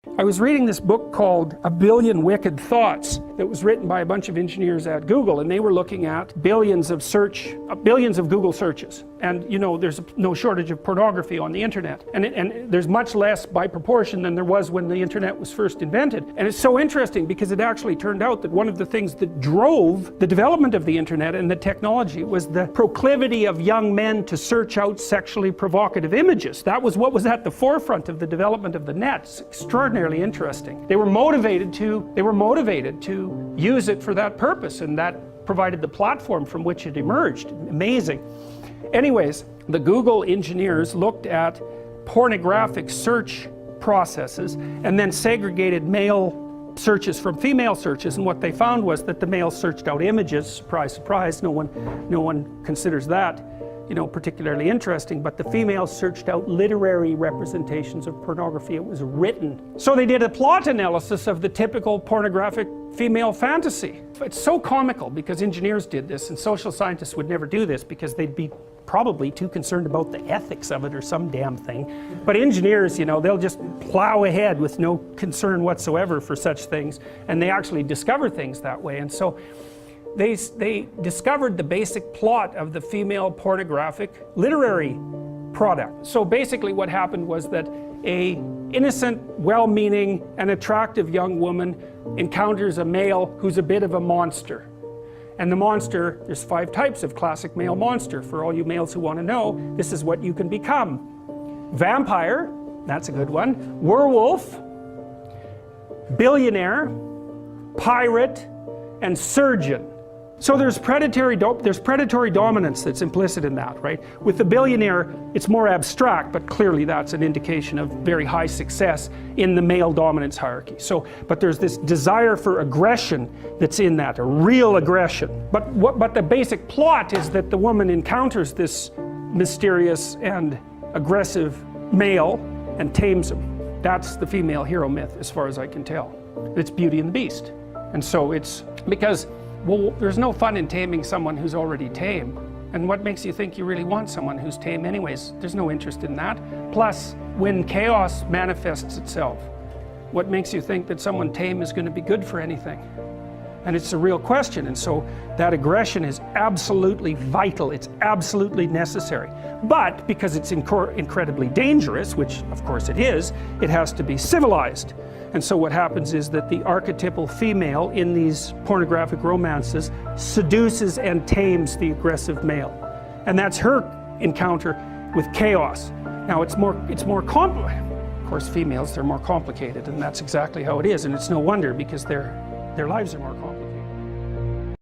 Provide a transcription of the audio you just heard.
I was reading this book called A Billion Wicked Thoughts that was written by a bunch of engineers at Google, and they were looking at billions of Google searches. And you know, there's no shortage of pornography on the internet, and there's much less by proportion than there was when the internet was first invented. And it's so interesting because it actually turned out that one of the things that drove the development of the internet and the technology was the proclivity of young men to search out sexually provocative images. That was what was at the forefront of the development of the net. It's extraordinarily interesting. They were motivated to use it for that purpose, and that provided the platform from which it emerged. Amazing. Anyways, the Google engineers looked at pornographic search processes and then segregated male searches from female searches, and what they found was that the males searched out images. Surprise, surprise, no one considers that, you know, particularly interesting, but the females searched out literary representations of pornography. It was written. So they did a plot analysis of the typical pornographic female fantasy. It's so comical because engineers did this, and social scientists would never do this because they'd be probably too concerned about the ethics of it or some damn thing. But engineers, you know, they'll just plow ahead with no concern whatsoever for such things, and they actually discover things that way. And so they discovered the basic plot of the female pornographic literary product. So basically what happened was that a innocent, well-meaning and attractive young woman encounters a male who's a bit of a monster. And the monster, there's 5 types of classic male monster. For all you males who want to know, this is what you can become. Vampire, that's a good one. Werewolf, billionaire, pirate, and surgeon. So there's predatory dominance that's implicit in that, right? With the billionaire, it's more abstract, but clearly that's an indication of very high success in the male dominance hierarchy. So, but there's this desire for aggression that's in that, a real aggression. But the basic plot is that the woman encounters this mysterious and aggressive male and tames him. That's the female hero myth, as far as I can tell. It's Beauty and the Beast. And so it's because, well, there's no fun in taming someone who's already tame. And what makes you think you really want someone who's tame anyways? There's no interest in that. Plus, when chaos manifests itself, what makes you think that someone tame is going to be good for anything? And it's a real question. And so that aggression is absolutely vital. It's absolutely necessary. But because it's incredibly dangerous, which of course it is, it has to be civilized. And so what happens is that the archetypal female in these pornographic romances seduces and tames the aggressive male. And that's her encounter with chaos. Now it's more complicated. Of course, females, they're more complicated, and that's exactly how it is. And it's no wonder, because their lives are more complicated.